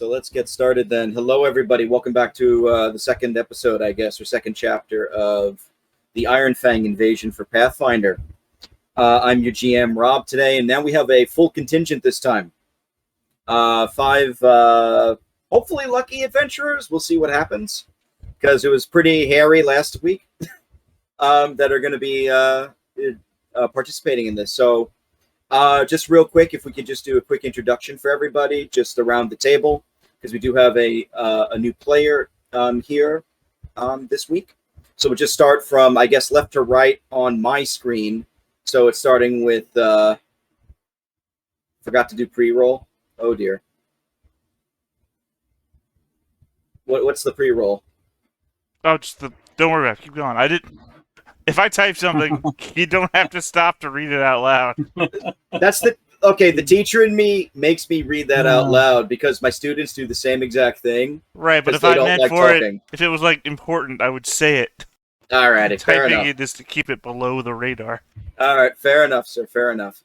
so let's get started then. Hello, everybody. Welcome back to the second episode, I guess, or second chapter of the Ironfang Invasion for Pathfinder. I'm your GM, Rob, today, and now we have a full contingent this time. Five, hopefully lucky adventurers. We'll see what happens, because it was pretty hairy last week that are going to be participating in this. So just real quick, if we could just do a quick introduction for everybody, just around the table, because we do have a new player here this week. So we'll just start from, I guess, left to right on my screen. So it's starting with, forgot to do pre-roll. Oh dear. What's the pre-roll? Oh, don't worry about it. Keep going. If I type something, you don't have to stop to read it out loud. The teacher in me makes me read that out loud because my students do the same exact thing. Right, but if I meant for it, if it was like important, I would say it. All right, fair enough. Typing it is to keep it below the radar. All right, fair enough, sir. Fair enough.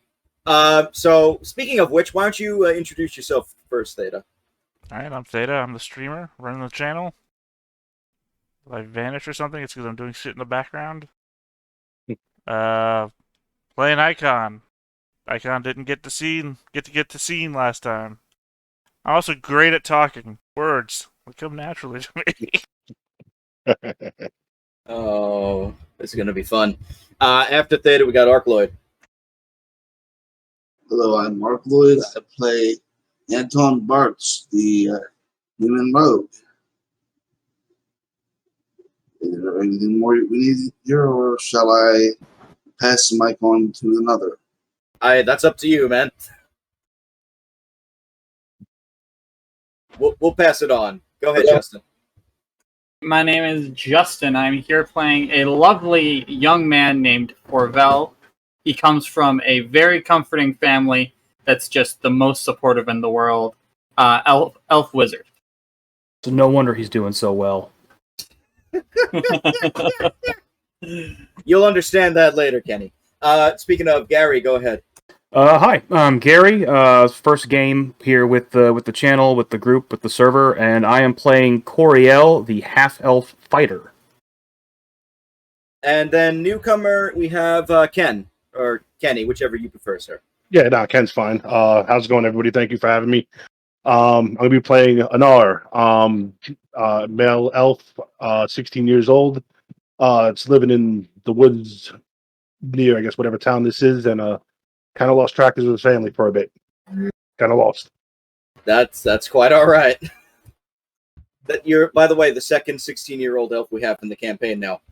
So speaking of which, why don't you introduce yourself first, Theta? All right, I'm Theta. I'm the streamer running the channel. If I vanish or something, it's because I'm doing shit in the background. Playing Icon. Icon didn't get to scene last time. I'm also great at talking. Words come naturally to me. Oh, this is gonna be fun. After Theta, we got Arcloid. Hello, I'm Arcloid. I play Anton Bartz, the human rogue. Is there anything more we need here, or shall I pass the mic on to another? That's up to you, man. We'll pass it on. Go ahead, Justin. My name is Justin. I'm here playing a lovely young man named Orvel. He comes from a very comforting family that's just the most supportive in the world. Elf wizard. So no wonder he's doing so well. You'll understand that later, Kenny. Speaking of Gary, go ahead. Hi, I'm Gary. First game here with the channel, with the group, with the server, and I am playing Coriel, the half-elf fighter. And then newcomer, we have Ken, or Kenny, whichever you prefer, sir. Yeah, no, Ken's fine. How's it going, everybody? Thank you for having me. I'm going to be playing Anar, male elf, 16 years old. It's living in the woods near, I guess, whatever town this is, and kind of lost track of his family for a bit. Kind of lost. That's quite all right. That you're, by the way, the second 16-year-old elf we have in the campaign now.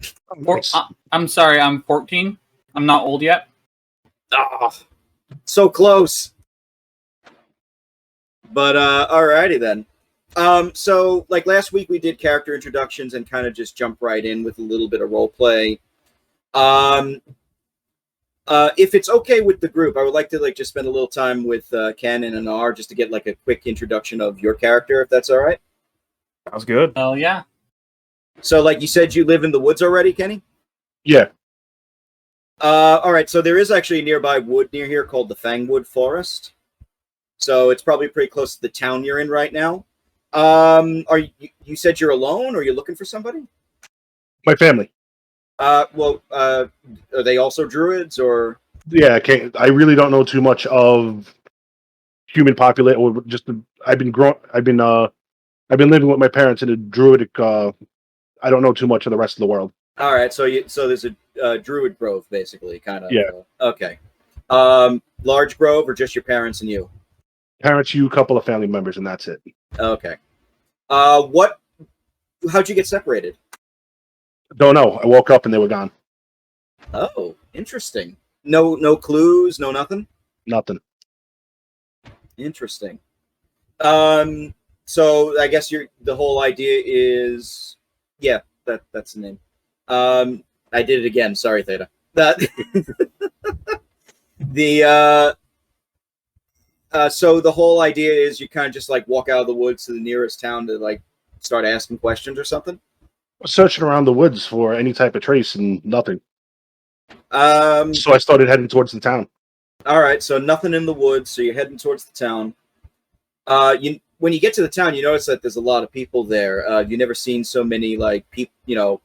I'm sorry, I'm 14. I'm not old yet. Oh, so close. But alrighty then. So like last week we did character introductions and kind of just jump right in with a little bit of role play. If it's okay with the group, I would like to just spend a little time with Ken and Anar just to get like a quick introduction of your character, if that's all right. Sounds good. Oh yeah. So like you said, you live in the woods already, Kenny? Yeah. All right. So there is actually a nearby wood near here called the Fangwood Forest. So it's probably pretty close to the town you're in right now. You said you're alone, or are you looking for somebody? My family. Are they also druids, or? Yeah, I really don't know too much of human population. Or just I've been living with my parents in a druidic. I don't know too much of the rest of the world. All right, so there's a druid grove, basically, kind of. Yeah. Okay. Large grove, or just your parents and you? Parents, you, a couple of family members, and that's it. Okay. How'd you get separated? Don't know. I woke up and they were gone. Oh, interesting. No clues, no nothing? Nothing. Interesting. So I guess the whole idea is, yeah, that's the name. I did it again. Sorry, Theta. So the whole idea is you kind of just like walk out of the woods to the nearest town to like start asking questions or something? Searching around the woods for any type of trace and nothing. So I started heading towards the town. All right, so nothing in the woods, so you're heading towards the town. when you get to the town, you notice that there's a lot of people there. You've never seen so many like people,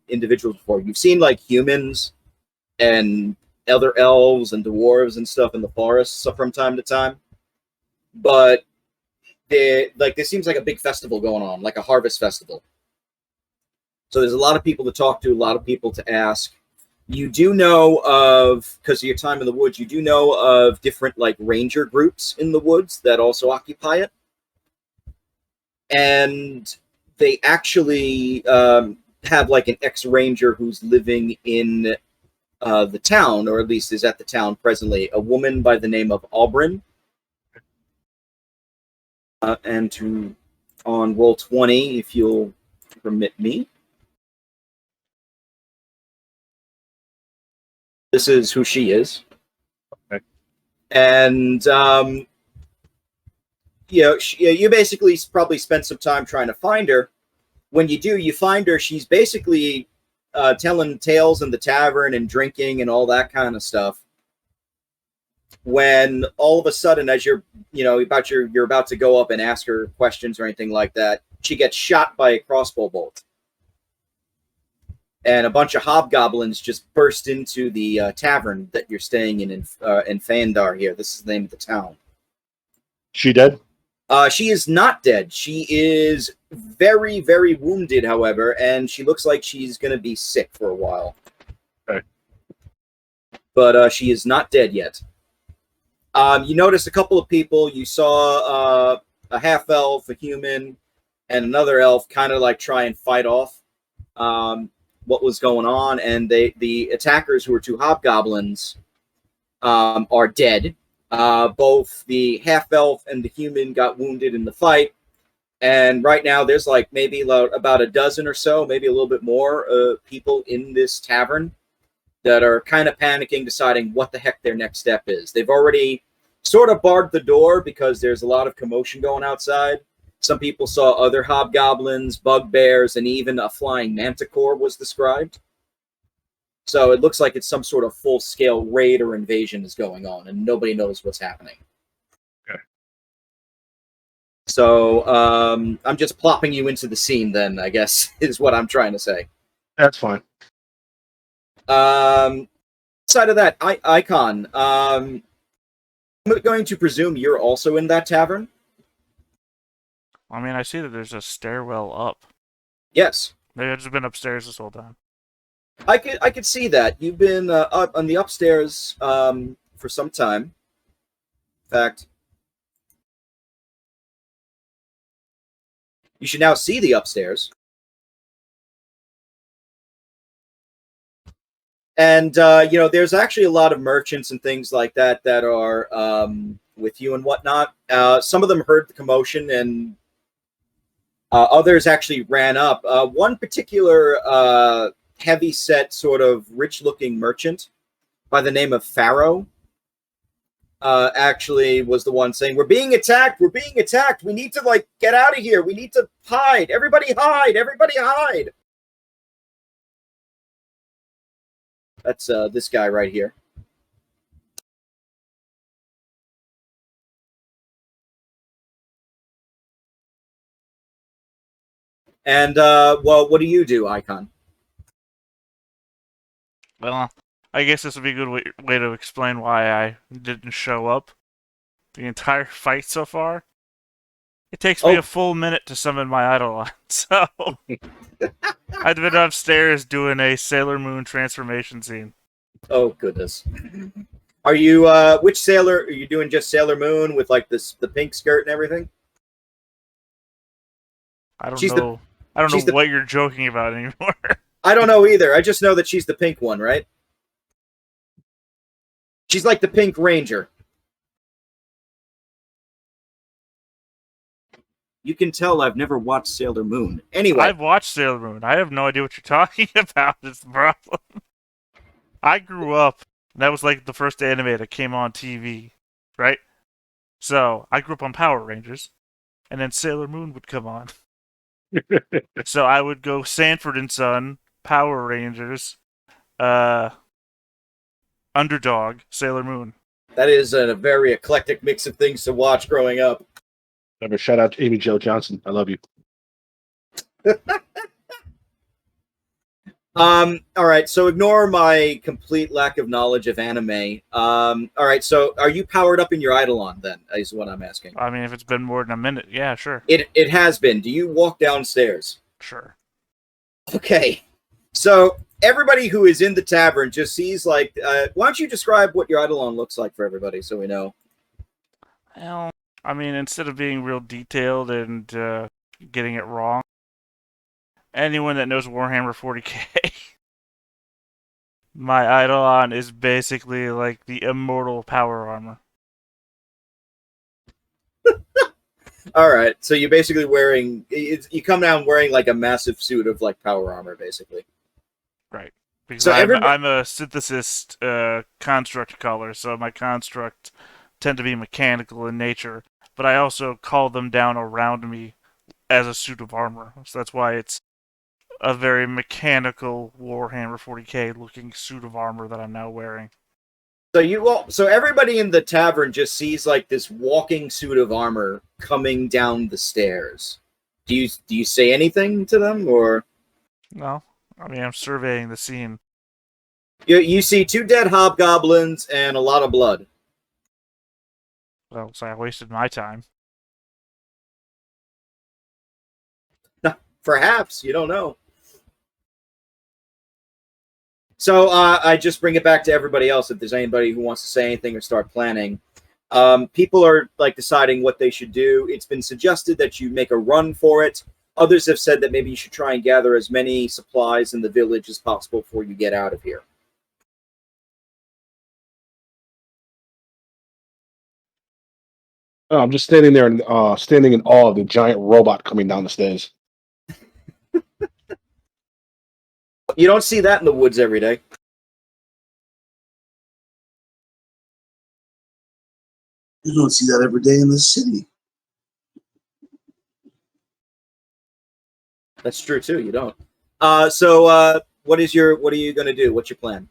individuals before. You've seen like humans and other elves and dwarves and stuff in the forests from time to time, but there seems like a big festival going on, like a harvest festival. So there's a lot of people to talk to, a lot of people to ask. You do know of, because of your time in the woods, you do know of different like ranger groups in the woods that also occupy it. And they actually have like an ex-ranger who's living in the town, or at least is at the town presently, a woman by the name of Aubryn. On roll 20, if you'll permit me. This is who she is. Okay. And, you basically probably spent some time trying to find her. When you do, you find her, she's basically telling tales in the tavern and drinking and all that kind of stuff. When all of a sudden, as you're about to go up and ask her questions or anything like that, she gets shot by a crossbow bolt. And a bunch of hobgoblins just burst into the tavern that you're staying in Phaendar here. This is the name of the town. She dead? She is not dead. She is very, very wounded, however, and she looks like she's going to be sick for a while. Okay. But she is not dead yet. You noticed a couple of people. You saw a half-elf, a human, and another elf kind of like try and fight off what was going on, and the attackers, who were two hobgoblins, are dead. Both the half-elf and the human got wounded in the fight, and right now there's like maybe about a dozen or so, maybe a little bit more people in this tavern that are kind of panicking, deciding what the heck their next step is. They've already sort of barred the door because there's a lot of commotion going outside. Some people saw other hobgoblins, bugbears, and even a flying manticore was described. So it looks like it's some sort of full-scale raid or invasion is going on, and nobody knows what's happening. Okay. So I'm just plopping you into the scene then, I guess, is what I'm trying to say. That's fine. Outside of that, Icon, I'm going to presume you're also in that tavern? I mean, I see that there's a stairwell up. Yes. Maybe I've just been upstairs this whole time. I could see that. You've been up on the upstairs for some time. In fact, you should now see the upstairs. And, there's actually a lot of merchants and things like that that are with you and whatnot. Some of them heard the commotion, and others actually ran up. One particular heavy-set, sort of rich-looking merchant by the name of Pharaoh actually was the one saying, "We're being attacked! We're being attacked! We need to, get out of here! We need to hide! Everybody hide! Everybody hide!" That's this guy right here. And, what do you do, Icon? Well, I guess this would be a good way to explain why I didn't show up the entire fight so far. It takes me a full minute to summon my Eidolon, so I've been upstairs doing a Sailor Moon transformation scene. Oh, goodness. Are you, which Sailor, are you doing just Sailor Moon with, the pink skirt and everything? I don't know what you're joking about anymore. I don't know either. I just know that she's the pink one, right? She's like the Pink Ranger. You can tell I've never watched Sailor Moon. Anyway. I've watched Sailor Moon. I have no idea what you're talking about. Is the problem. I grew up, and that was the first anime that came on TV, right? So, I grew up on Power Rangers, and then Sailor Moon would come on. So I would go Sanford and Son, Power Rangers, Underdog, Sailor Moon. That is a very eclectic mix of things to watch growing up. Remember, shout out to Amy Jo Johnson. I love you. All right, so ignore my complete lack of knowledge of anime. All right, so are you powered up in your Eidolon then, is what I'm asking. I mean, if it's been more than a minute, yeah, sure. It has been. Do you walk downstairs? Sure. Okay. So everybody who is in the tavern just sees like why don't you describe what your Eidolon looks like for everybody so we know? Well, I mean, instead of being real detailed and getting it wrong, anyone that knows Warhammer 40k, my Eidolon is basically like the immortal power armor. All right. So you're basically wearing you come down wearing like a massive suit of like power armor basically. Right. Because So I'm a synthesist construct caller, so my constructs tend to be mechanical in nature, but I also call them down around me as a suit of armor. So that's why it's a very mechanical Warhammer 40k looking suit of armor that I'm now wearing. So everybody in the tavern just sees like this walking suit of armor coming down the stairs. Do you say anything to them or No, I mean I'm surveying the scene. you see 2 dead hobgoblins and a lot of blood? Well, so I wasted my time. Perhaps, you don't know. So I just bring it back to everybody else if there's anybody who wants to say anything or start planning. People are like deciding what they should do. It's been suggested that you make a run for it. Others have said that maybe you should try and gather as many supplies in the village as possible before you get out of here. Oh, I'm just standing there and standing in awe of the giant robot coming down the stairs. You don't see that in the woods every day. You don't see that every day in this city. That's true too. You don't. So what are you going to do? What's your plan?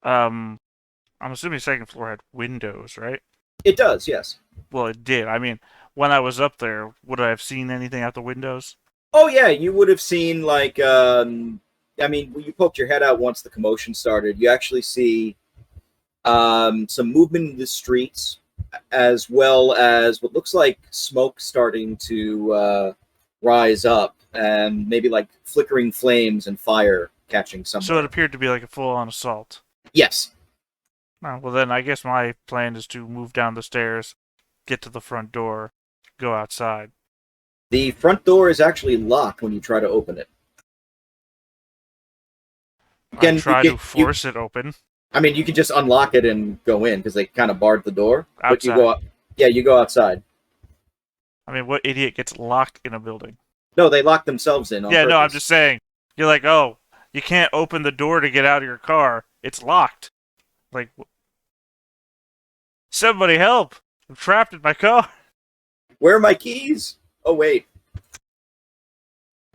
I'm assuming second floor had windows, right? It does, yes. Well, it did. I mean, when I was up there, would I have seen anything out the windows? Oh yeah, you would have seen like I mean, you poked your head out once the commotion started. You actually see some movement in the streets, as well as what looks like smoke starting to rise up, and maybe like flickering flames and fire catching somewhere. So it appeared to be like a full-on assault. Yes. Oh, well, then I guess my plan is to move down the stairs, get to the front door, go outside. The front door is actually locked when you try to open it. I try to force it open. I mean, you can just unlock it and go in because they kind of barred the door. Outside. But you go outside. I mean, what idiot gets locked in a building? No, they lock themselves in. Yeah, no, I'm purpose. just saying. You're like, oh, you can't open the door to get out of your car. It's locked. Like, somebody help! I'm trapped in my car. Where are my keys? Oh, wait.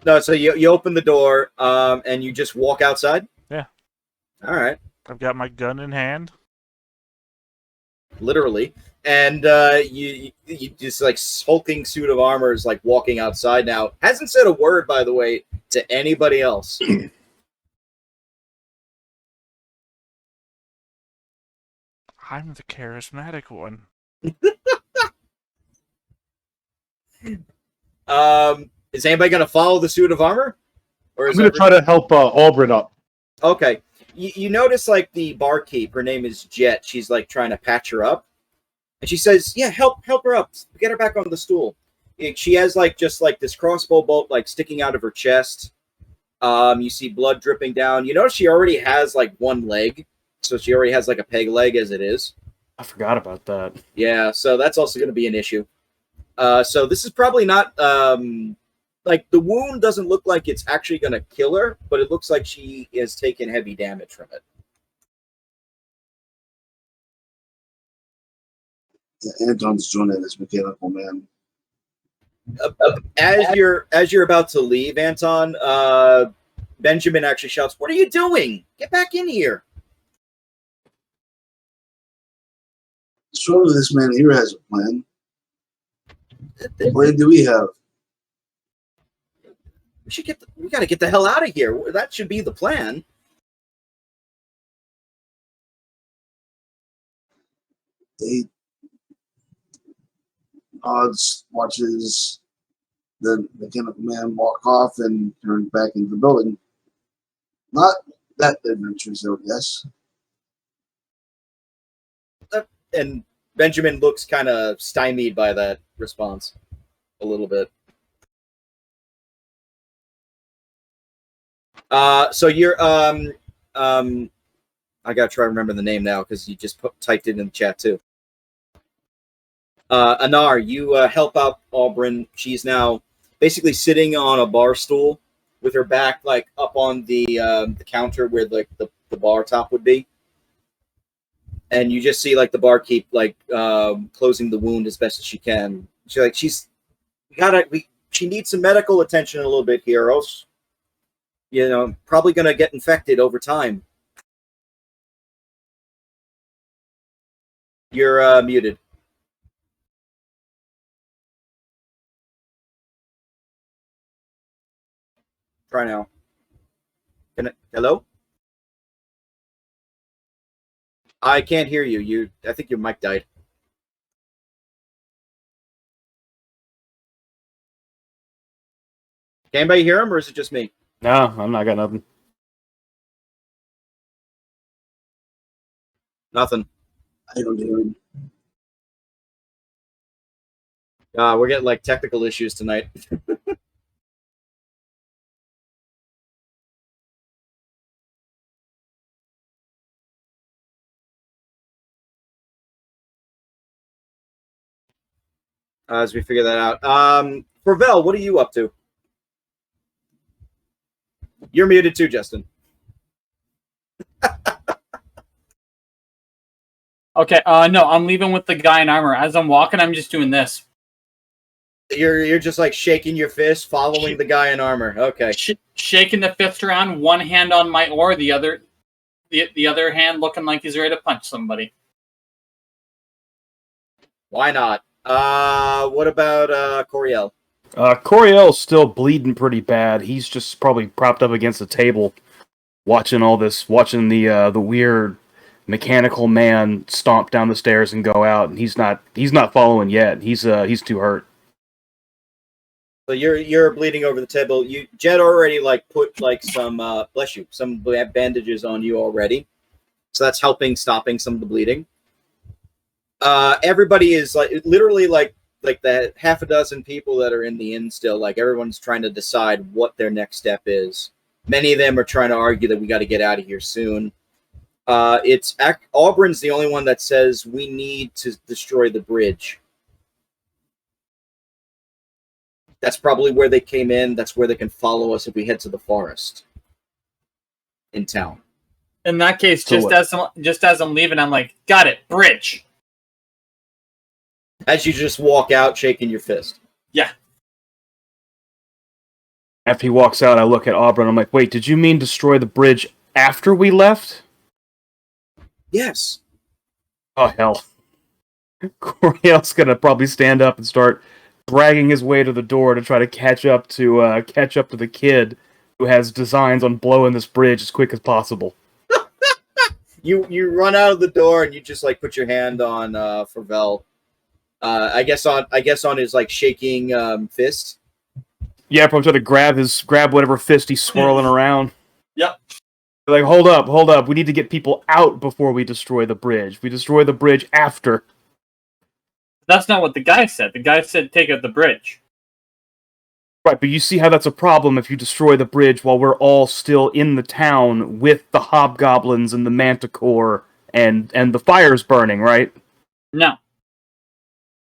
No, so you open the door and you just walk outside? Yeah. All right. I've got my gun in hand. Literally. And you just like hulking suit of armor is like walking outside now. Hasn't said a word, by the way, to anybody else. I'm the charismatic one. Is anybody going to follow the suit of armor? Or I'm going to try to help Auburn up. Okay. You notice like the barkeep, her name is Jet. She's like trying to patch her up. And she says, yeah, help her up. Get her back on the stool. She has like just like this crossbow bolt like sticking out of her chest. You see blood dripping down. You notice she already has like one leg. So she already has like a peg leg as it is. I forgot about that. Yeah, so that's also going to be an issue. So this is probably not like the wound doesn't look like it's actually going to kill her, but it looks like she has taken heavy damage from it. Yeah, Anton's doing it as mechanical man. As you're about to leave, Anton, Benjamin actually shouts, "What are you doing? Get back in here!" Surely this man here has a plan. What plan do we have? We got to get the hell out of here. That should be the plan. Odds watches the mechanical man walk off and turn back into the building. Not that adventurous, I would guess. And Benjamin looks kind of stymied by that response a little bit. So you're I gotta try to remember the name now because you just typed it in the chat too. Anar, you help out Aubryn. She's now basically sitting on a bar stool with her back like up on the counter where like the bar top would be. And you just see like the barkeep like closing the wound as best as she can. She needs some medical attention a little bit here, or else, probably gonna get infected over time. You're muted. Try now. Hello? I can't hear you. I think your mic died. Can anybody hear him, or is it just me? No, I'm not got nothing. Nothing. I don't hear him. We're getting like technical issues tonight. As we figure that out. Vel, what are you up to? You're muted too, Justin. Okay, no, I'm leaving with the guy in armor. As I'm walking, I'm just doing this. You're just like shaking your fist, following the guy in armor. Okay. Shaking the fist around, one hand on my oar, the other hand looking like he's ready to punch somebody. Why not? What about Coriel? Coriel's still bleeding pretty bad. He's just probably propped up against the table, watching the weird mechanical man stomp down the stairs and go out, and he's not following yet. He's too hurt. So you're bleeding over the table. Jed already like put like some bless you, some bandages on you already, so that's stopping some of the bleeding. Everybody is like literally like the half a dozen people that are in the inn still. Like everyone's trying to decide what their next step is. Many of them are trying to argue that we got to get out of here soon. Aubryn's the only one that says we need to destroy the bridge. That's probably where they came in. That's where they can follow us if we head to the forest in town. In that case, just as I'm leaving, I'm like, got it, bridge. As you just walk out, shaking your fist. Yeah. After he walks out, I look at Aubryn. I'm like, wait, did you mean destroy the bridge after we left? Yes. Oh, hell. Coriel's gonna probably stand up and start dragging his way to the door to try to catch up to the kid who has designs on blowing this bridge as quick as possible. You run out of the door and you just like put your hand on Vel. I guess on his like shaking fist. Yeah, probably try to grab whatever fist he's swirling around. Yep. Like, hold up. We need to get people out before we destroy the bridge. We destroy the bridge after. That's not what the guy said. The guy said take out the bridge. Right, but you see how that's a problem if you destroy the bridge while we're all still in the town with the hobgoblins and the manticore and the fires burning, right? No.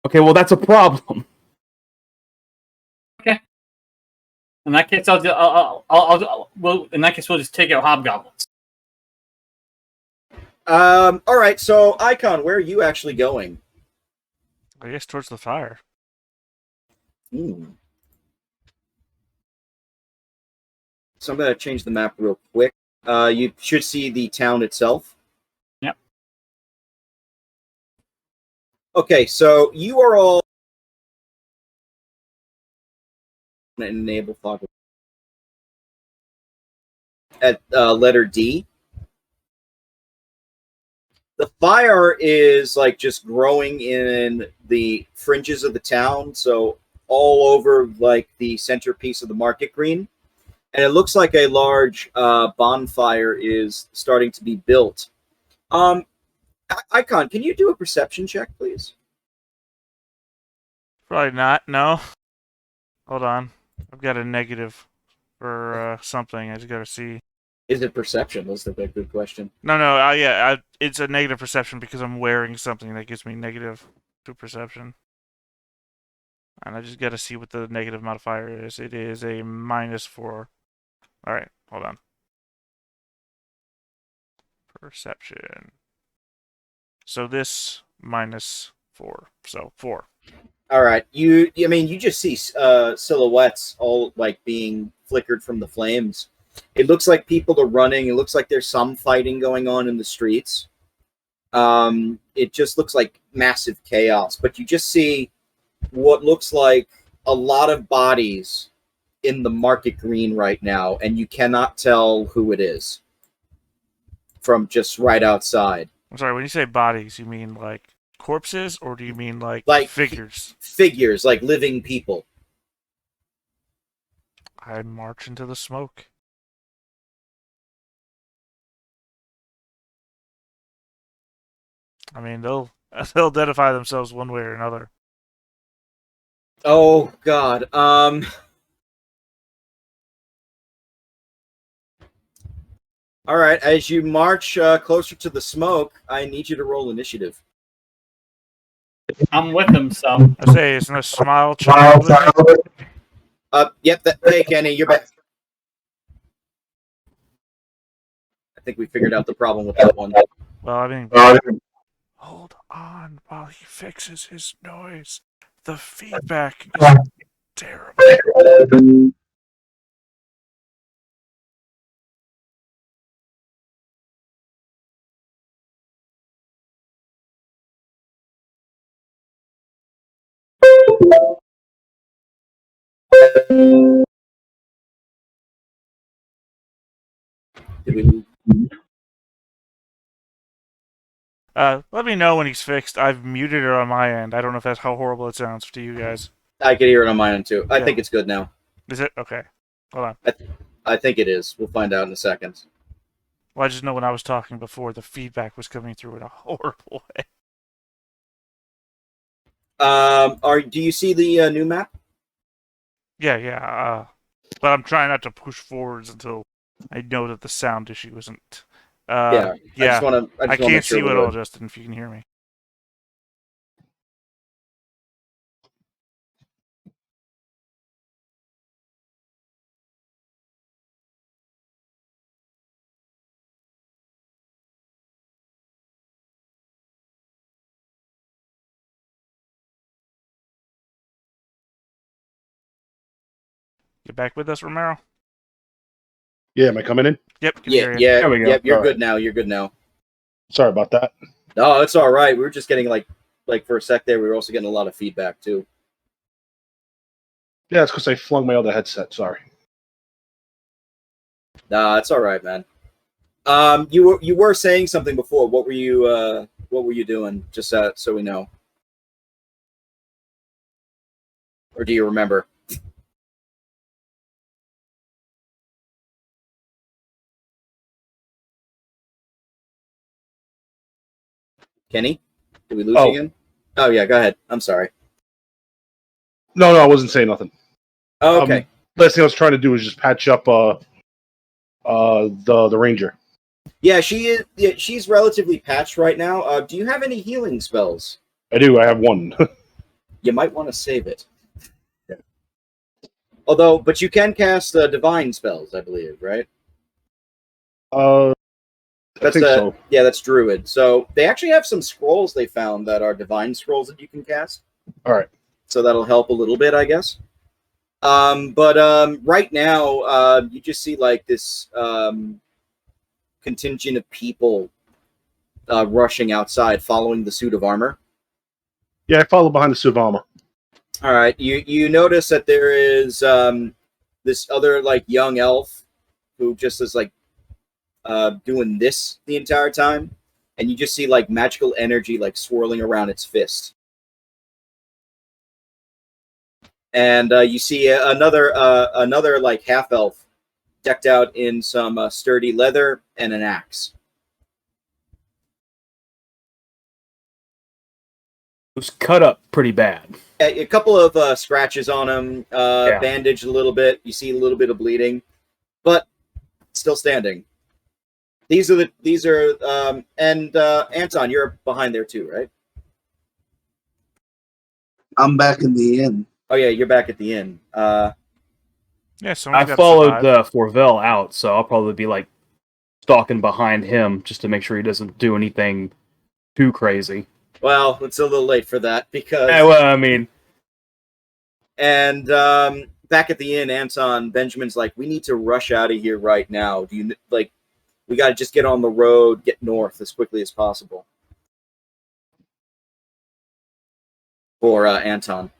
Okay, well that's a problem. Okay. In that case, in that case, we'll just take out hobgoblins. All right. So, Icon, where are you actually going? I guess towards the fire. So I'm going to change the map real quick. You should see the town itself. Yep. Okay, so you are all and enable fog. At letter D, the fire is like just growing in the fringes of the town, so all over like the centerpiece of the market green. And it looks like a large bonfire is starting to be built. Icon, can you do a perception check, please? Probably not. No. Hold on. I've got a negative for something. I just gotta see. Is it perception? That's the big good question. No. Yeah. It's a negative perception because I'm wearing something that gives me negative to perception. And I just gotta see what the negative modifier is. It is a -4. All right. Hold on. Perception. So this -4. So 4. All right. You just see silhouettes all like being flickered from the flames. It looks like people are running. It looks like there's some fighting going on in the streets. It just looks like massive chaos. But you just see what looks like a lot of bodies in the market green right now, and you cannot tell who it is from just right outside. I'm sorry, when you say bodies, you mean like corpses, or do you mean like figures? Figures, like living people. I march into the smoke. I mean, they'll identify themselves one way or another. Oh God. All right. As you march closer to the smoke, I need you to roll initiative. I'm with him, so. I say, isn't a smile child with me? Yep. Hey, Kenny, you're back. I think we figured out the problem with that one. Well, I mean, hold on while he fixes his noise. The feedback is terrible. Let me know when he's fixed. I've muted it on my end. I don't know if that's how horrible it sounds to you guys. I can hear it on my end too. I Yeah. think it's good now. Is it? Okay. Hold on. I think it is. We'll find out in a second. Well, I just know when I was talking before, the feedback was coming through in a horrible way. Do you see the new map? Yeah. But I'm trying not to push forwards until I know that the sound issue isn't. Yeah. I can't see you at all, Justin, if you can hear me. You back with us, Romero? Yeah, am I coming in? Yep. Yeah. There we go. Yep. You're All good right. now. You're good now. Sorry about that. No, it's all right. We were just getting like for a sec there. We were also getting a lot of feedback too. Yeah, it's because I flung my other headset. Sorry. Nah, it's all right, man. You were saying something before. What were you doing? Just so we know. Or do you remember? Kenny? Did we lose you again? Oh yeah, go ahead. I'm sorry. No, I wasn't saying nothing. Oh, okay. Last thing I was trying to do was just patch up the ranger. Yeah, she is. Yeah, she's relatively patched right now. Do you have any healing spells? I do. I have one. You might want to save it. Yeah. But you can cast divine spells, I believe, right? I think so. Yeah, that's druid. So they actually have some scrolls they found that are divine scrolls that you can cast. All right. So that'll help a little bit, I guess. Right now, you just see like this contingent of people rushing outside, following the suit of armor. Yeah, I follow behind the suit of armor. All right. You notice that there is this other like young elf who just is like doing this the entire time, and you just see like magical energy like swirling around its fist. And you see another like half elf decked out in some sturdy leather and an axe. It was cut up pretty bad. A couple of scratches on him, Yeah. bandaged a little bit. You see a little bit of bleeding, but still standing. These are and Anton, you're behind there too, right? I'm back in the inn. Oh yeah, you're back at the inn. Yeah, someone's I got followed to survive. Forvel out, so I'll probably be like stalking behind him just to make sure he doesn't do anything too crazy. Well, it's a little late for that because. Well, I mean, And back at the inn, Anton Benjamin's like, "We need to rush out of here right now. Do you like? We got to just get on the road, get north as quickly as possible." For Anton.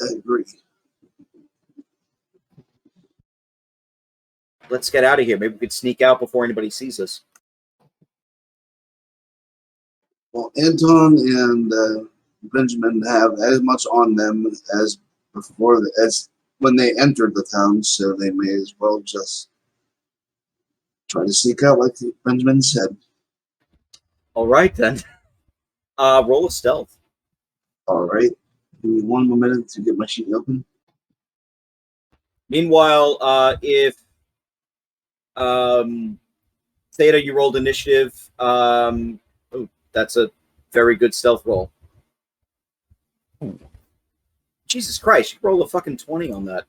I agree. Let's get out of here. Maybe we could sneak out before anybody sees us. Well, Anton and Benjamin have as much on them as before, as when they entered the town, so they may as well just try to sneak out, like Benjamin said. All right then. Roll a stealth. All right. Give me one more minute to get my sheet open. Meanwhile, if Theta, you rolled initiative. That's a very good stealth roll. Ooh. Jesus Christ, you roll a fucking 20 on that.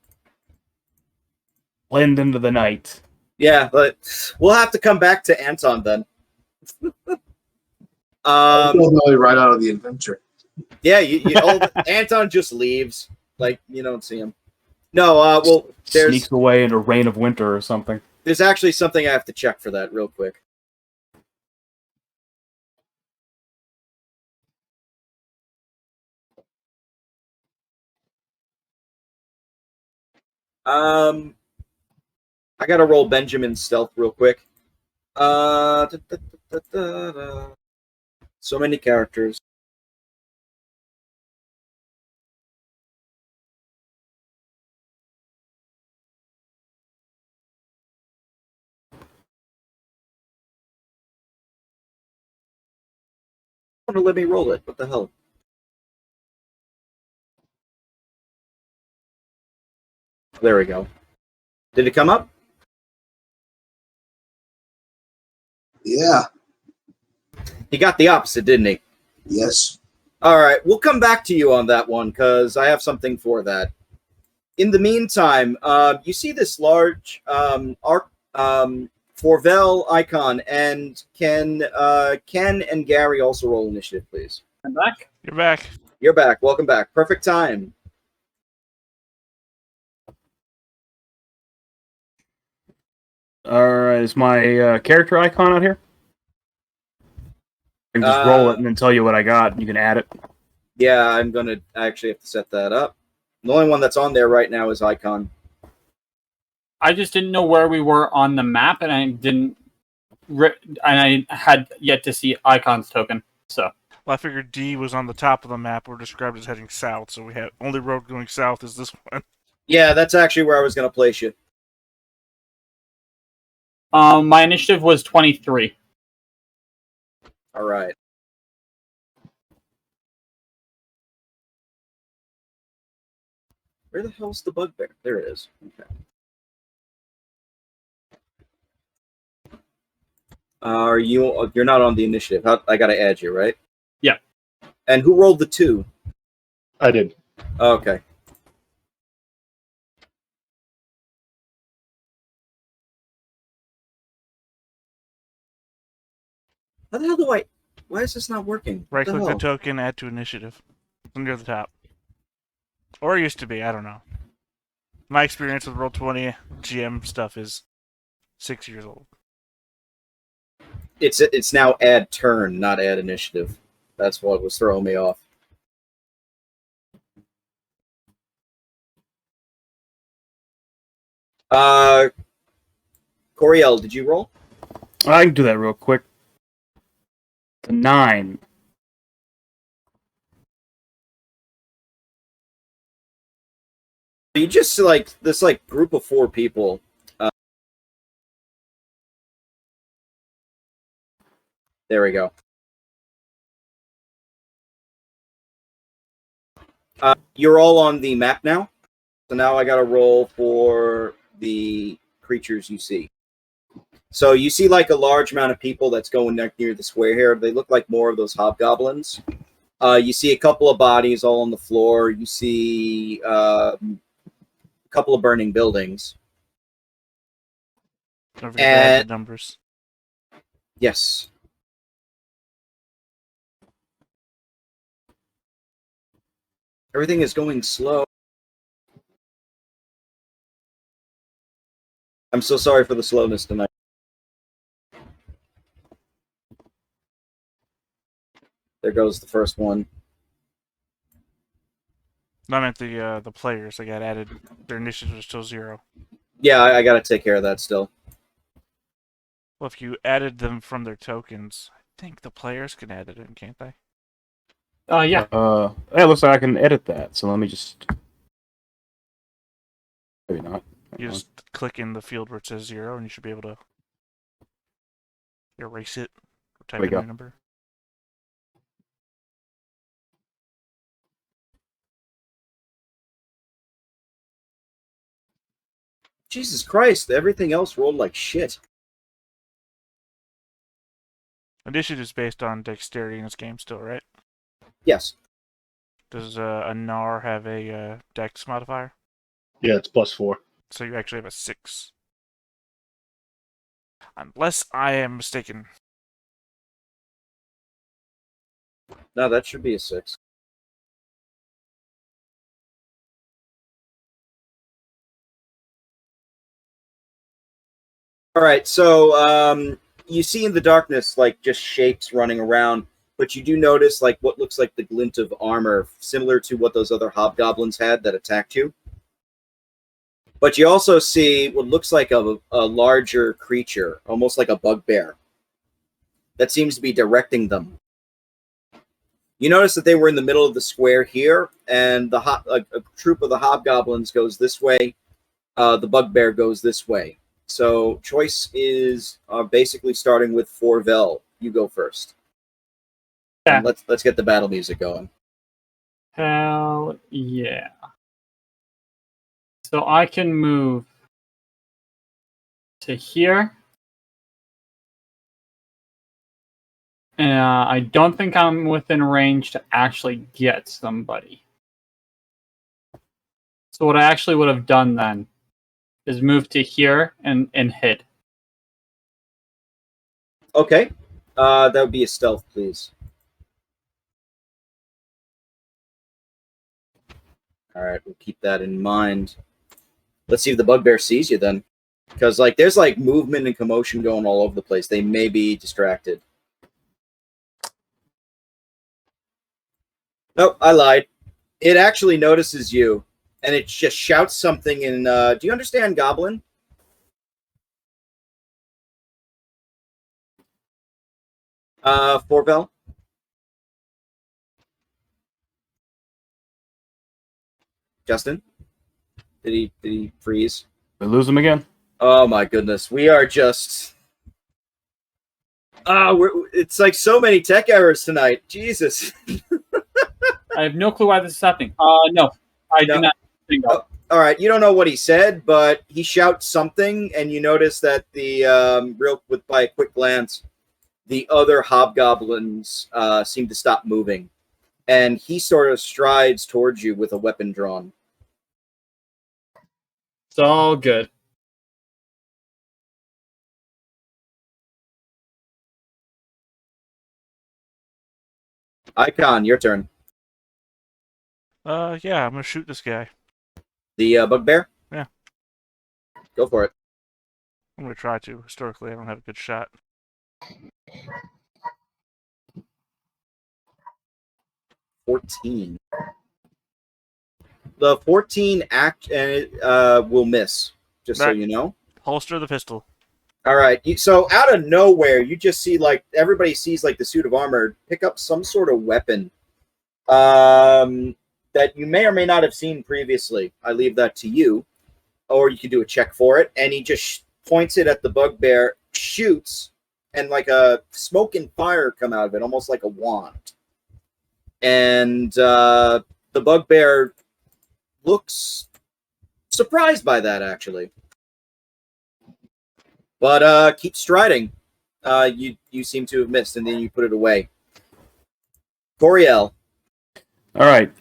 blend into the night. Yeah, but we'll have to come back to Anton then. Probably right out of the adventure. Yeah, Anton just leaves. Like, you don't see him. No, well, Sneaks away into Rain of Winter or something. there's actually something I have to check for that real quick. I gotta roll Benjamin's stealth real quick. So many characters. Want to let me roll it? What the hell? There we go. Did it come up? Yeah. He got the opposite, didn't he? Yes. All right, we'll come back to you on that one because I have something for that. In the meantime, you see this large Forvel icon, and can Ken and Gary also roll initiative, please? I'm back. You're back. You're back. Welcome back. Perfect time. Alright, is my character icon out here? I can just roll it and then tell you what I got, and you can add it. Yeah, I'm gonna actually have to set that up. The only one that's on there right now is icon. I just didn't know where we were on the map, and I had yet to see Icon's token. So Well, I figured D was on the top of the map. We're described as heading south, so we had only road going south is this one. Yeah, that's actually where I was gonna place you. my initiative was 23. All right. Where the hell's the bugbear? There it is. Okay. You're not on the initiative. I gotta add you, right? Yeah. And who rolled the 2? I did. Okay. How the hell do I? Why is this not working? What Right click the hell? token, add to initiative. It's near the top. Or it used to be, I don't know. My experience with Roll20 GM stuff is 6 years old. It's now add turn, not add initiative. That's what was throwing me off. Coriel, did you roll? I can do that real quick. 9. You just like this like group of 4 people. There we go. You're all on the map now. So now I got to roll for the creatures you see. So you see like a large amount of people that's going near the square here. They look like more of those hobgoblins. You see a couple of bodies all on the floor. You see a couple of burning buildings. Don't forget to add the numbers. Yes. Everything is going slow. I'm so sorry for the slowness tonight. There goes the first one. No, I meant the players. They got added. Their initiative is still 0. Yeah, I got to take care of that still. Well, if you added them from their tokens, I think the players can add it in, can't they? Yeah. It looks like I can edit that. So let me just. Maybe not. You just click in the field where it says 0, and you should be able to erase it or type in your number. Jesus Christ, everything else rolled like shit. Initiative is based on dexterity in this game still, right? Yes. Does a Gnar have a dex modifier? Yeah, it's +4. So you actually have a 6. Unless I am mistaken. No, that should be a 6. All right, so you see in the darkness like just shapes running around, but you do notice like what looks like the glint of armor, similar to what those other hobgoblins had that attacked you. But you also see what looks like a larger creature, almost like a bugbear, that seems to be directing them. You notice that they were in the middle of the square here, and a troop of the hobgoblins goes this way. The bugbear goes this way. So choice is basically starting with Forvel. You go first. Yeah. And let's get the battle music going. Hell yeah. So I can move to here. I don't think I'm within range to actually get somebody. So what I actually would have done then is move to here and hit. Okay. That would be a stealth, please. All right, we'll keep that in mind. Let's see if the bugbear sees you then. Because like there's like movement and commotion going all over the place. They may be distracted. Nope, I lied. It actually notices you, and it just shouts something in... do you understand Goblin? Forvel? Justin? Did he freeze? We lose him again? Oh my goodness. We are just... it's like so many tech errors tonight. Jesus. I have no clue why this is happening. No. I do not think of. All right, you don't know what he said, but he shouts something, and you notice that by a quick glance, the other hobgoblins seem to stop moving, and he sort of strides towards you with a weapon drawn. It's all good. Icon, your turn. Yeah, I'm gonna shoot this guy. The bugbear? Yeah. Go for it. I'm gonna try to. Historically, I don't have a good shot. 14. The 14 will miss. just so Right. you know. Holster the pistol. All right. So out of nowhere, you just see everybody sees the suit of armor pick up some sort of weapon that you may or may not have seen previously. I leave that to you, or you can do a check for it. And he just points it at the bugbear, shoots, and a smoke and fire come out of it, almost like a wand. And the bugbear looks surprised by that, actually. But keep striding. You seem to have missed, and then you put it away. Coriel. All right.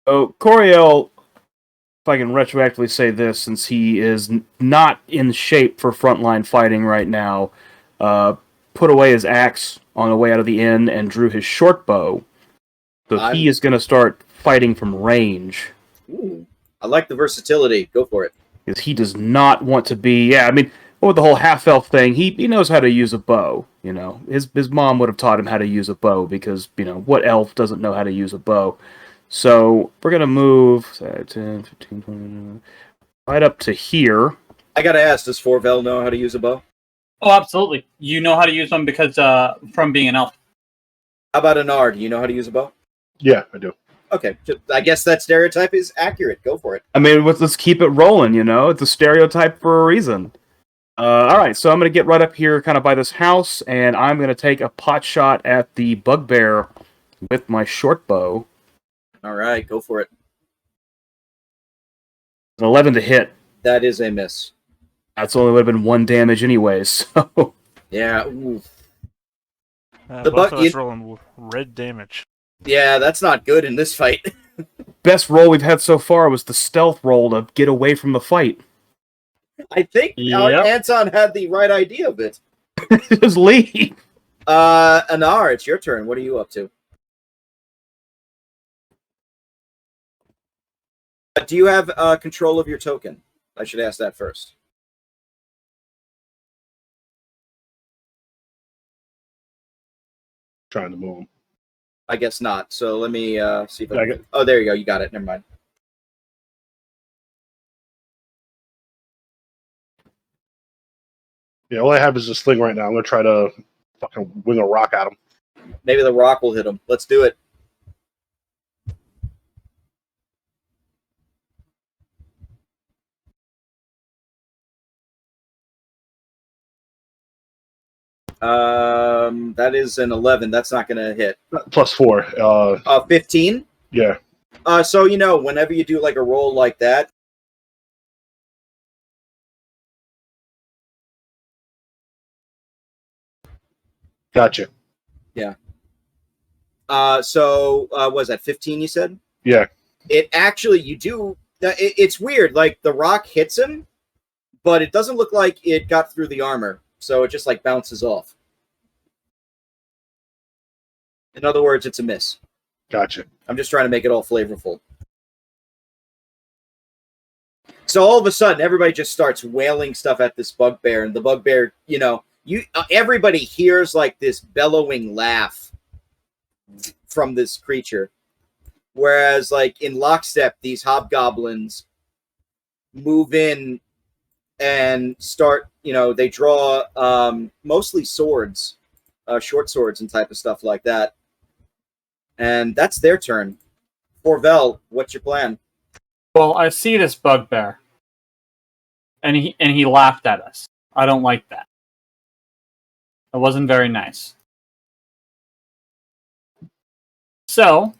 Coriel, if I can retroactively say this, since he is not in shape for frontline fighting right now, put away his axe on the way out of the inn and drew his short bow. So he is going to start fighting from range. Ooh, I like the versatility. Go for it. Because he does not want to be... Yeah, I mean, with the whole half-elf thing, he knows how to use a bow, you know. His mom would have taught him how to use a bow because, you know, what elf doesn't know how to use a bow? So we're going to move 10, 15, 20, right up to here. I got to ask, does Forvel know how to use a bow? Oh, absolutely. You know how to use them because from being an elf. How about Anar? Do you know how to use a bow? Yeah, I do. Okay, I guess that stereotype is accurate. Go for it. I mean, let's keep it rolling, you know? It's a stereotype for a reason. All right, so I'm going to get right up here kind of by this house, and I'm going to take a pot shot at the bugbear with my short bow. All right, go for it. An 11 to hit. That is a miss. That's only would have been 1 damage anyways, so... Yeah, ooh. Both of us rolling red damage. Yeah, that's not good in this fight. Best roll we've had so far was the stealth roll to get away from the fight. I think Anton had the right idea of it. Just leave. Anar, it's your turn. What are you up to? Do you have control of your token? I should ask that first. Trying to move him. I guess not. So let me see if I Oh, there you go. You got it. Never mind. Yeah, all I have is this thing right now. I'm gonna try to fucking wing a rock at him. Maybe the rock will hit him. Let's do it. That is an 11. That's not going to hit. +4. 15? Yeah. So, you know, whenever you do a roll like that, Gotcha. yeah. So, was that 15 you said? Yeah. It actually, you do, it's weird. The rock hits him, but it doesn't look like it got through the armor. So it just bounces off. In other words, it's a miss. Gotcha. I'm just trying to make it all flavorful. So all of a sudden, everybody just starts wailing stuff at this bugbear, and the bugbear, you know, everybody hears this bellowing laugh from this creature. Whereas, in lockstep, these hobgoblins move in and start, you know, they draw mostly swords, short swords and type of stuff like that. And that's their turn. Forvel, what's your plan? Well, I see this bugbear, and he laughed at us. I don't like that. It wasn't very nice. So,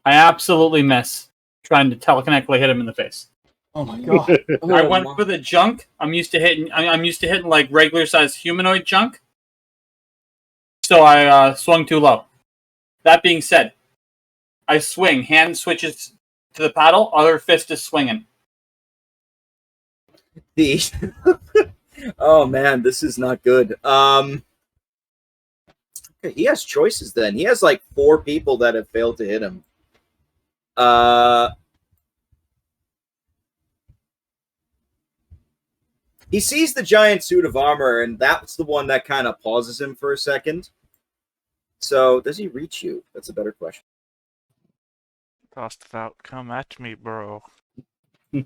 I absolutely miss trying to telekinetically hit him in the face. Oh my god! I went for the junk. I'm used to hitting regular sized humanoid junk. So I swung too low. That being said, I swing. Hand switches to the paddle. Other fist is swinging. Oh man, this is not good. Okay, he has choices then. He has 4 people that have failed to hit him. He sees the giant suit of armor, and that's the one that kind of pauses him for a second. So, does he reach you? That's a better question. Tossed out. Come at me, bro.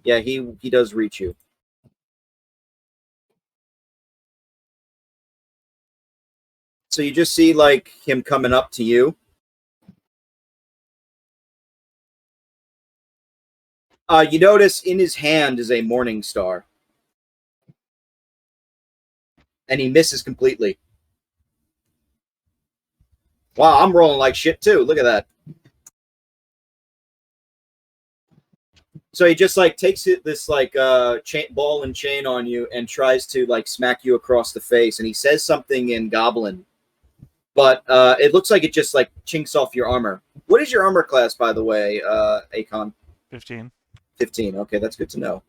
Yeah, he does reach you. So you just see like him coming up to you. You notice in his hand is a morning star. And he misses completely. Wow, I'm rolling like shit too. Look at that. So he just like takes this like ball and chain on you and tries to like smack you across the face. And he says something in Goblin, but it looks like it just like chinks off your armor. What is your armor class, by the way, Akon? 15. 15. Okay, that's good to know.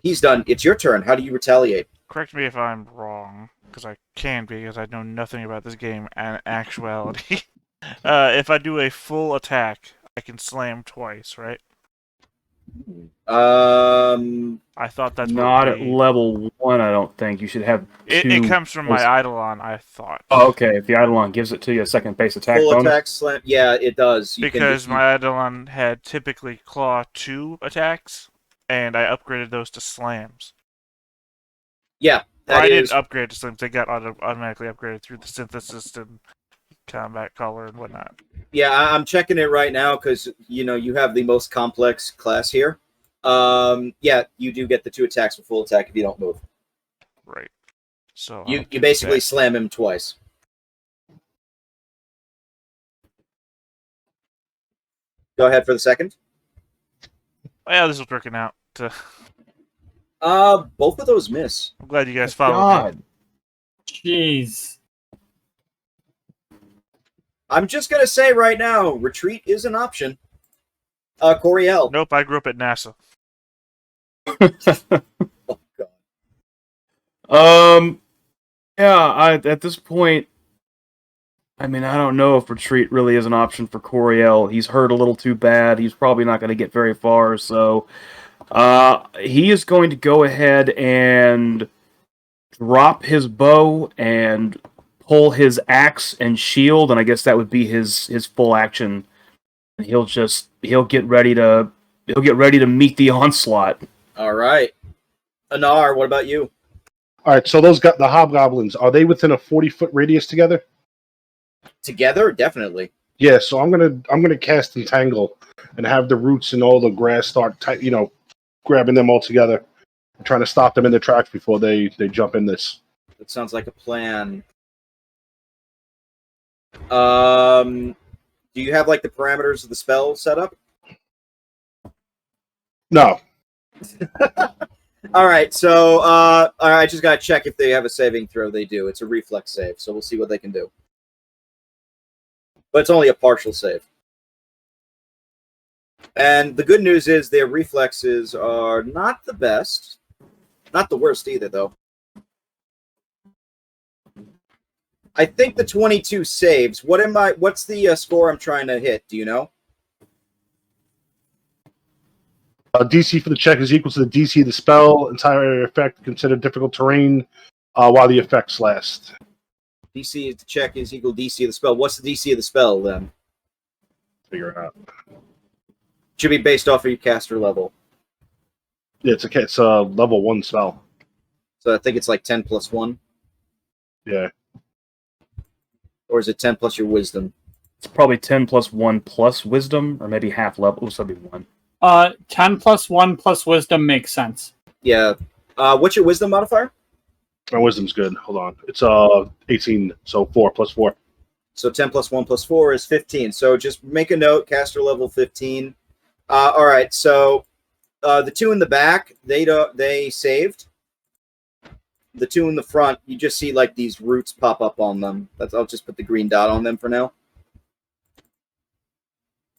He's done. It's your turn. How do you retaliate? Correct me if I'm wrong, because I can be, because I know nothing about this game and actuality. If I do a full attack, I can slam twice, right? I thought that's Not at level 1, I don't think. You should have 2. It comes from my Eidolon, I thought. Oh, okay. If the Eidolon gives it to you, a second base attack full bonus. attack slam. Yeah, it does. Because my Eidolon had typically Claw 2 attacks, and I upgraded those to slams. Yeah, I didn't upgrade to slams. They got automatically upgraded through the synthesis and combat color and whatnot. Yeah, I'm checking it right now because you have the most complex class here. Yeah, you do get the 2 attacks with full attack if you don't move. Right. So you basically slam him twice. Go ahead for the second. Yeah, this is working out. Both of those miss. I'm glad you guys followed me. Jeez. I'm just gonna say right now, retreat is an option. Coriel. Nope, I grew up at NASA. Oh God. Yeah. At this point, I mean, I don't know if retreat really is an option for Coriel. He's hurt a little too bad. He's probably not going to get very far. So, he is going to go ahead and drop his bow and pull his axe and shield, and I guess that would be his full action. And he'll get ready to meet the onslaught. All right, Anar, what about you? All right, so those got the hobgoblins. Are they within a 40-foot radius together? Together, definitely. Yeah, so I'm gonna cast Entangle and have the roots and all the grass start grabbing them all together and trying to stop them in their tracks before they jump in this. That sounds like a plan. Do you have like the parameters of the spell set up? No. All right, so I just gotta check if they have a saving throw. They do. It's a reflex save, so we'll see what they can do. But it's only a partial save. And the good news is their reflexes are not the best. Not the worst either, though. I think the 22 saves. What's the score I'm trying to hit? Do you know? DC for the check is equal to the DC of the spell. Entire effect considered difficult terrain while the effects last. DC of the check is equal to DC of the spell. What's the DC of the spell, then? Figure it out. Should be based off of your caster level. Yeah, it's a level 1 spell. So I think it's like 10 plus 1. Yeah. Or is it 10 plus your wisdom? It's probably 10 plus 1 plus wisdom, or maybe half level. So that'd be 1. 10 plus 1 plus wisdom makes sense. Yeah. What's your wisdom modifier? My wisdom's good. Hold on. It's 18, so 4 plus 4. So 10 plus 1 plus 4 is 15. So just make a note, caster level 15. All right, so the 2 in the back, they saved. The 2 in the front, you just see like these roots pop up on them. I'll just put the green dot on them for now.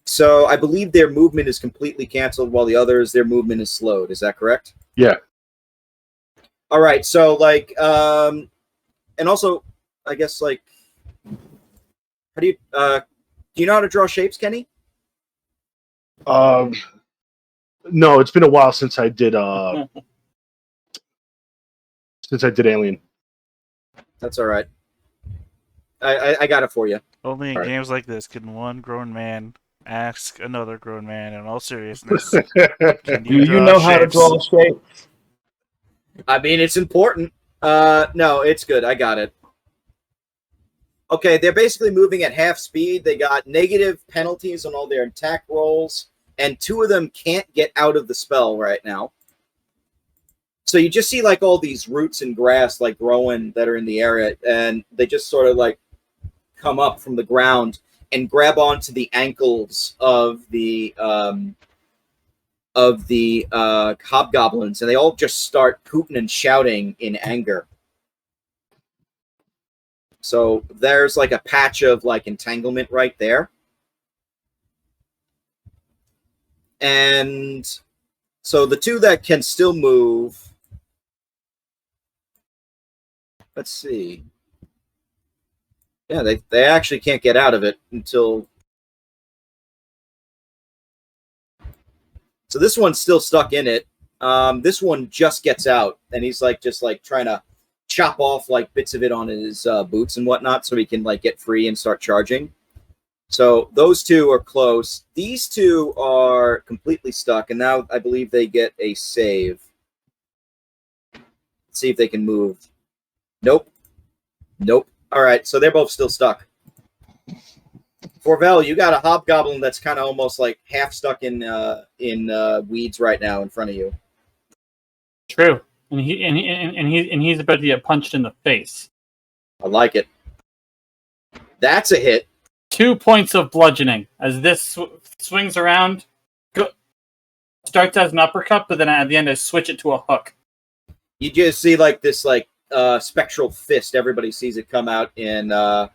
So I believe their movement is completely canceled, while the others, their movement is slowed. Is that correct? Yeah. All right, so like, and also, I guess like, how do you know how to draw shapes, Kenny? No, it's been a while since I did Alien. That's all right. I got it for you. Only in games like this can one grown man Ask another grown man in all seriousness. Can Do you draw know how to shapes? draw a shape? I mean, it's important. No, it's good. I got it. Okay, they're basically moving at half speed. They got negative penalties on all their attack rolls, and 2 of them can't get out of the spell right now. So you just see like all these roots and grass like growing that are in the area, and they just sort of like come up from the ground and grab onto the ankles of the hobgoblins, and they all just start hooting and shouting in anger. So there's like a patch of like entanglement right there. And so the 2 that can still move, let's see. Yeah, they actually can't get out of it until... So this one's still stuck in it. This one just gets out, and he's like just like trying to chop off like bits of it on his boots and whatnot so he can like get free and start charging. So those 2 are close. These 2 are completely stuck, and now I believe they get a save. Let's see if they can move. Nope. Nope. All right, so they're both still stuck. Forvel, you got a hobgoblin that's kind of almost like half stuck in weeds right now in front of you. True. And he's about to get punched in the face. I like it. That's a hit. 2 points of bludgeoning as this swings around. Starts as an uppercut, but then at the end I switch it to a hook. You just see like this like spectral fist. Everybody sees it come out and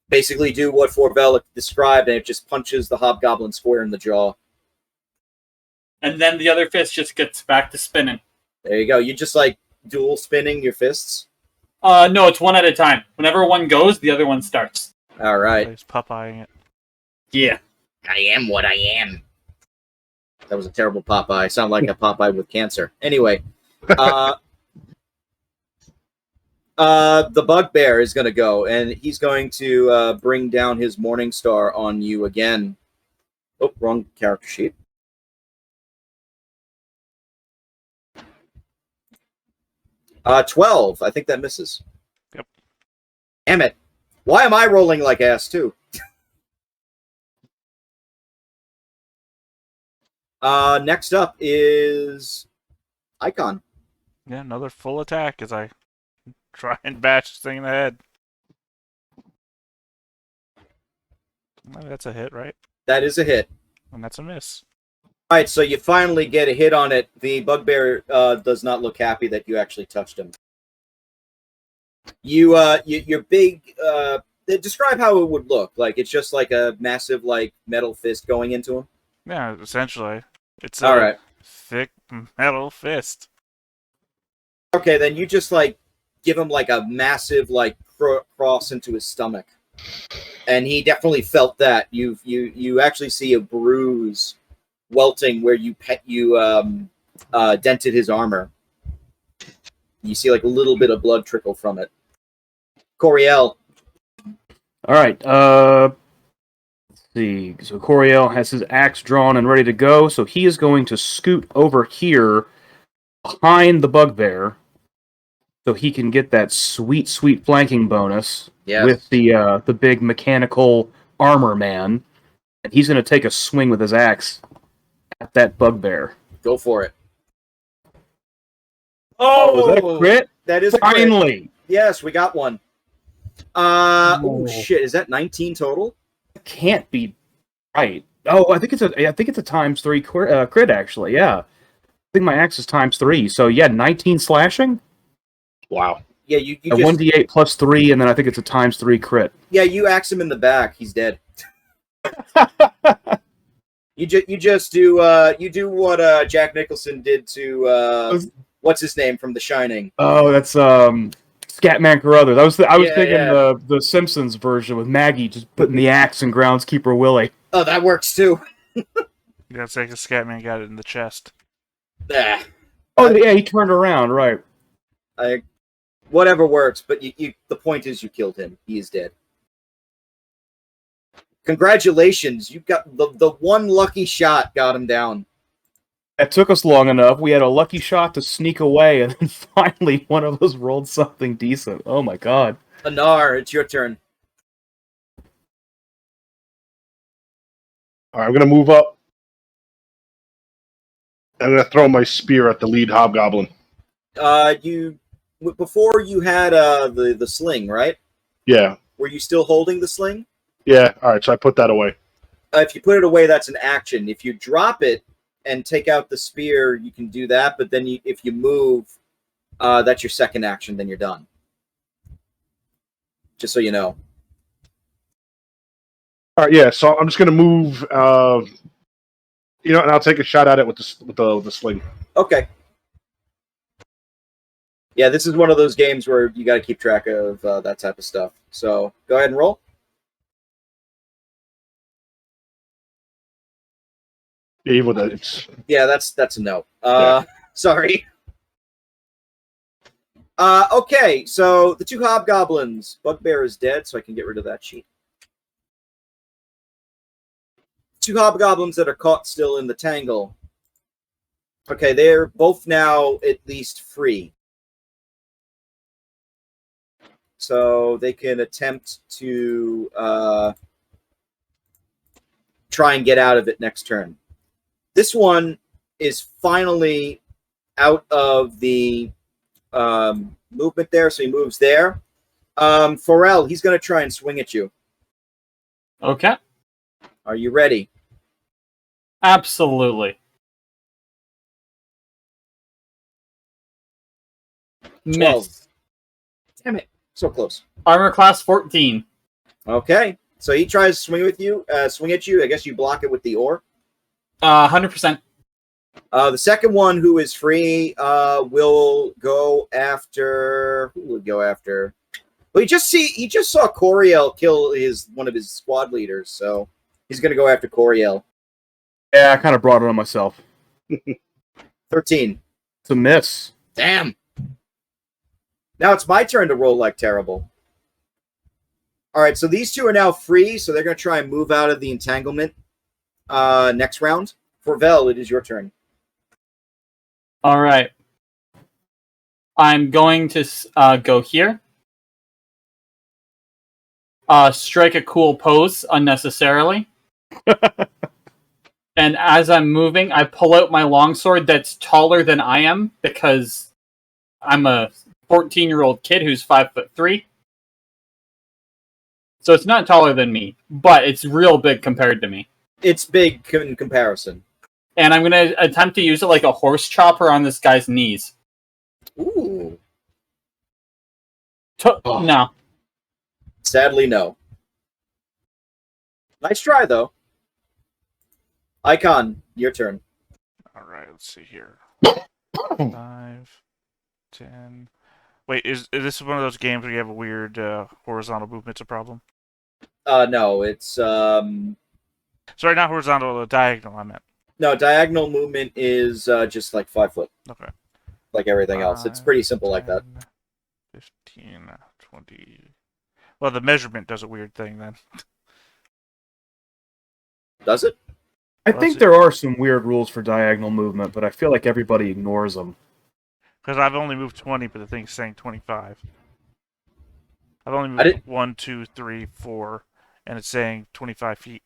basically do what Forvel described, and it just punches the hobgoblin square in the jaw. And then the other fist just gets back to spinning. There you go. You just like dual spinning your fists. No, it's one at a time. Whenever one goes, the other one starts. All right. He's Popeyeing it. Yeah. I am what I am. That was a terrible Popeye. I sound like a Popeye with cancer. Anyway, the bugbear is going to go, and he's going to bring down his Morning Star on you again. Oh, wrong character sheet. Uh, 12. I think that misses. Yep. Damn it. Why am I rolling like ass, too? Next up is Icon. Yeah, another full attack as I try and bash this thing in the head. Oh, that's a hit, right? That is a hit. And that's a miss. All right, so you finally get a hit on it. The bugbear does not look happy that you actually touched him. Your big. Describe how it would look. Like it's just like a massive like metal fist going into him. Yeah, essentially. It's All a right. thick metal fist. Okay, then you just like give him like a massive like cross into his stomach, and he definitely felt that. You actually see a bruise welting where you dented his armor. You see like a little bit of blood trickle from it. Coriel. All right. Let's see. So Coriel has his axe drawn and ready to go. So he is going to scoot over here behind the bugbear, so he can get that sweet flanking bonus with the big mechanical armor man. And he's going to take a swing with his axe at that bugbear. Go for it. Oh, is that a crit? That is a crit. Finally. Yes, we got one. Oh shit! Is that 19 total? Can't be right. Oh, I think it's a ×3 crit actually. Yeah, I think my axe is ×3. So yeah, 19 slashing. Wow. Yeah, you a just 1d8 +3, and then I think it's a ×3 crit. Yeah, you axe him in the back. He's dead. You just do what Jack Nicholson did to what's his name from The Shining. Oh, that's Scatman Carruthers. I was thinking yeah. the Simpsons version with Maggie just putting the axe in Groundskeeper Willie. Oh, that works too. You gotta say, because Scatman got it in the chest. Ah. Oh yeah, he turned around, right? Whatever works, but the point is you killed him. He is dead. Congratulations, you got the one lucky shot got him down. That took us long enough. We had a lucky shot to sneak away, and then finally one of us rolled something decent. Oh my god. Anar, it's your turn. All right, I'm going to move up. I'm going to throw my spear at the lead hobgoblin. Before you had the sling, right? Yeah. Were you still holding the sling? Yeah. All right, so I put that away. If you put it away, that's an action. If you drop it and take out the spear, you can do that. But then if you move, that's your second action. Then you're done. Just so you know. All right, yeah. So I'm just going to move, and I'll take a shot at it with the sling. Okay. Yeah, this is one of those games where you got to keep track of that type of stuff. So go ahead and roll. Yeah, even with that, it's... Yeah, that's a no. Yeah. Sorry. Okay, so the two hobgoblins. Bugbear is dead, so I can get rid of that sheet. Two hobgoblins that are caught still in the tangle. Okay, they're both now at least free. So they can attempt to try and get out of it next turn. This one is finally out of the movement there, so he moves there. Forel, he's going to try and swing at you. Okay. Are you ready? Absolutely. 12. Miss. Damn it. So close. Armor class 14. Okay. So he tries to swing at you. I guess you block it with the oar. 100%. The second one, who is free, will go after. Who would go after? Well, he just saw Coriel kill one of his squad leaders, so he's going to go after Coriel. Yeah, I kind of brought it on myself. 13. It's a miss. Damn. Now it's my turn to roll like terrible. All right, so these two are now free, so they're going to try and move out of the entanglement next round. For Vel, it is your turn. All right. I'm going to go here. Strike a cool pose unnecessarily. And as I'm moving, I pull out my longsword that's taller than I am because I'm a 14-year-old kid who's 5'3". So it's not taller than me, but it's real big compared to me. It's big in comparison. And I'm going to attempt to use it like a horse chopper on this guy's knees. Ooh. No. Sadly, no. Nice try, though. Icon, your turn. All right, let's see here. 5, 10. Wait, is this one of those games where you have a weird horizontal movement's a problem? No, it's Sorry, not horizontal, diagonal. I meant. no, diagonal movement is just like 5 foot. Okay. Like everything else. It's pretty simple like that. 15, 20. Well, the measurement does a weird thing then. Does it? I think there are some weird rules for diagonal movement, but I feel like everybody ignores them. Because I've only moved 20, but the thing's saying 25. I've only moved 1, 2, 3, 4, and it's saying 25 feet.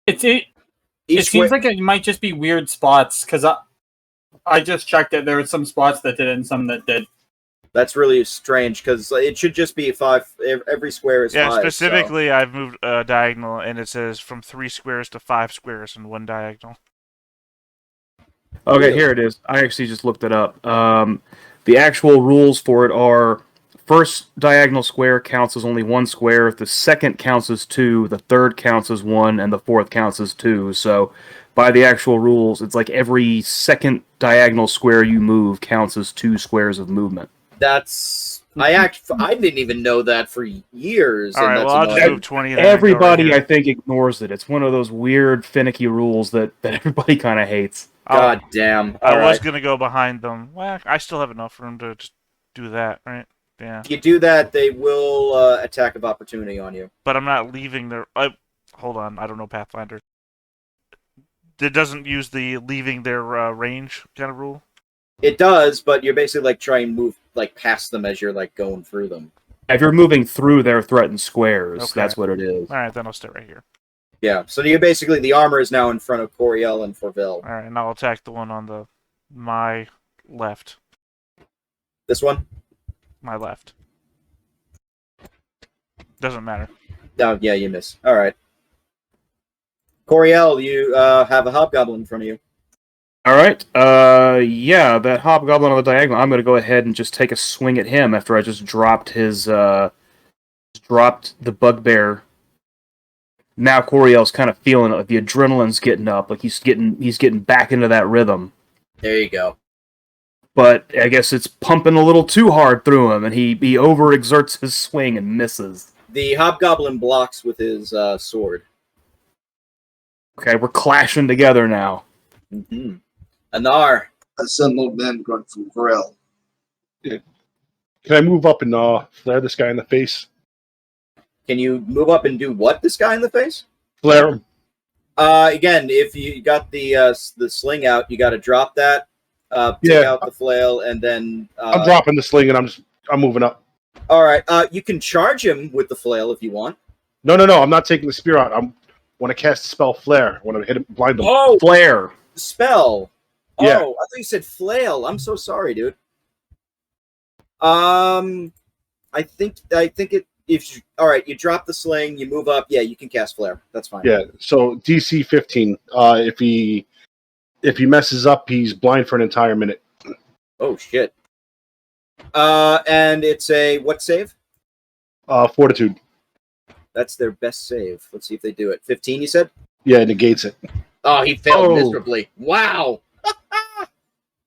It seems like it might just be weird spots, because I just checked it. There were some spots that did and some that did. That's really strange, because it should just be 5. Every square is 5. Yeah, specifically, so I've moved diagonal, and it says from 3 squares to 5 squares in one diagonal. Okay, here it is. I actually just looked it up. The actual rules for it are: first diagonal square counts as only 1 square, the second counts as 2, the third counts as 1, and the fourth counts as 2. So, by the actual rules, it's like every second diagonal square you move counts as 2 squares of movement. That's I didn't even know that for years. All right, well, I'll just move 20. Everybody, I think, ignores it. It's one of those weird, finicky rules that everybody kind of hates. God damn! I was gonna go behind them. Well, I still have enough room to just do that, right? Yeah. If you do that, they will attack of opportunity on you. But I'm not leaving their... hold on, I don't know Pathfinder. It doesn't use the leaving their range kind of rule? It does, but you're basically like trying to move like past them as you're like going through them. If you're moving through their threatened squares, Okay. that's what it is. Alright, then I'll stay right here. Yeah, so you're basically, the armor is now in front of Coriel and Forvel. Alright, and I'll attack the one on my left. This one? My left. Doesn't matter. Oh, yeah, you miss. All right. Coriel, you have a hobgoblin in front of you. All right. Yeah, that hobgoblin on the diagonal. I'm going to go ahead and just take a swing at him after I just dropped dropped the bugbear. Now Coriel's kind of feeling it. Like the adrenaline's getting up. Like he's getting back into that rhythm. There you go. But I guess it's pumping a little too hard through him, and he overexerts his swing and misses. The hobgoblin blocks with his sword. Okay, we're clashing together now. Mm-hmm. Anar. Assembled men grunt from Corel. Can I move up and flare this guy in the face? Can you move up and do what? This guy in the face? Flare him. Again, if you got the sling out, you got to drop that. Take out the flail, and then I'm dropping the sling and I'm moving up. All right. You can charge him with the flail if you want. No. I'm not taking the spear out. I want to cast the spell flare. I want to hit him, blind him. Oh, Flare. spell. Yeah. Oh, I thought you said flail. I'm so sorry, dude. I think it. If you, all right, you drop the sling, you move up. Yeah, you can cast flare. That's fine. Yeah. So DC 15. If he messes up, he's blind for an entire minute. Oh shit. And it's a what save? Fortitude. That's their best save. Let's see if they do it. 15, you said? Yeah, it negates it. Oh, he failed Oh. miserably. Wow.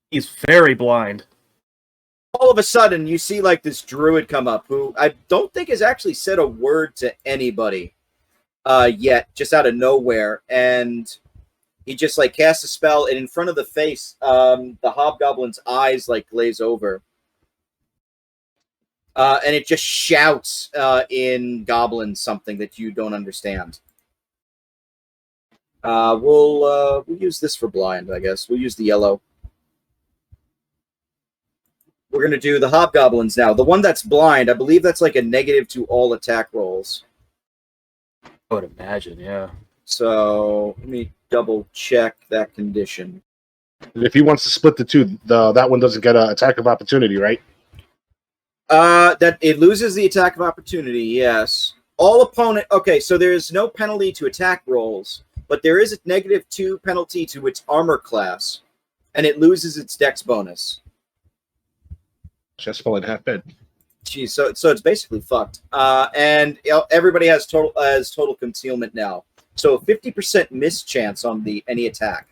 He's very blind. All of a sudden, you see like this druid come up who I don't think has actually said a word to anybody yet, just out of nowhere. And he just like casts a spell, and in front of the face, the hobgoblin's eyes like glaze over. And it just shouts in Goblin something that you don't understand. We'll use this for blind, I guess. We'll use the yellow. We're going to do the hobgoblins now. The one that's blind, I believe that's like a negative to all attack rolls. I would imagine, yeah. So let me double check that condition. And if he wants to split the two, that one doesn't get an attack of opportunity, right? That it loses the attack of opportunity, yes. All opponent... Okay, so there's no penalty to attack rolls, but there is a -2 penalty to its armor class, and it loses its dex bonus. Just falling half bed. Geez, so it's basically fucked. And everybody has total concealment now. So a 50% miss chance on any attack.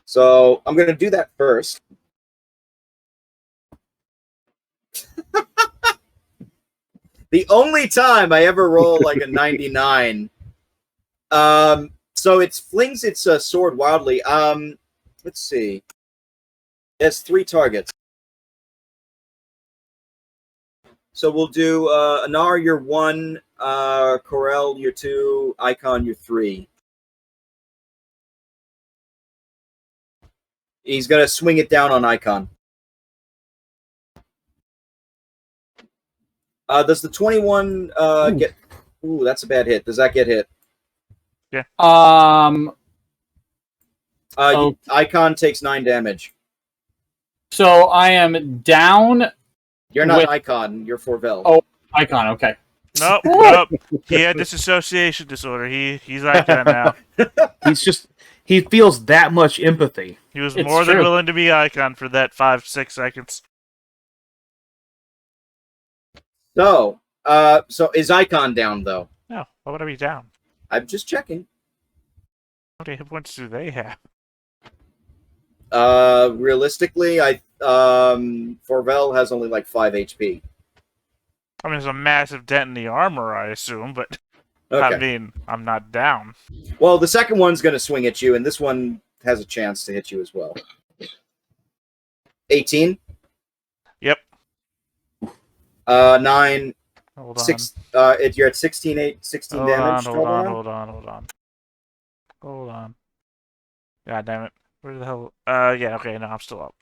So I'm going to do that first. The only time I ever roll like a 99. So it flings its sword wildly. Let's see. It has 3 targets. So we'll do Anar, you're 1, Corel, you're 2, Icon, you're 3. He's going to swing it down on Icon. Does the 21 get... Ooh, that's a bad hit. Does that get hit? Yeah. Icon takes 9 damage. So I am down. You're not With- Icon, you're Forvel. Oh. Icon, okay. Nope. He had disassociation disorder. He's like that now. He feels that much empathy. He was It's more than true. willing to be Icon for that 5-6 seconds. So is Icon down, though? No, why would I be down? I'm just checking. How many hit points do they have? Realistically, Forvel has only like 5 HP. I mean, there's a massive dent in the armor, I assume, but Okay. I mean, I'm not down. Well, the second one's going to swing at you, and this one has a chance to hit you as well. 18? 9, Hold on. 6. You're at 16 Hold damage. on, hold on. God damn it. Where the hell? Yeah, okay, no, I'm still up.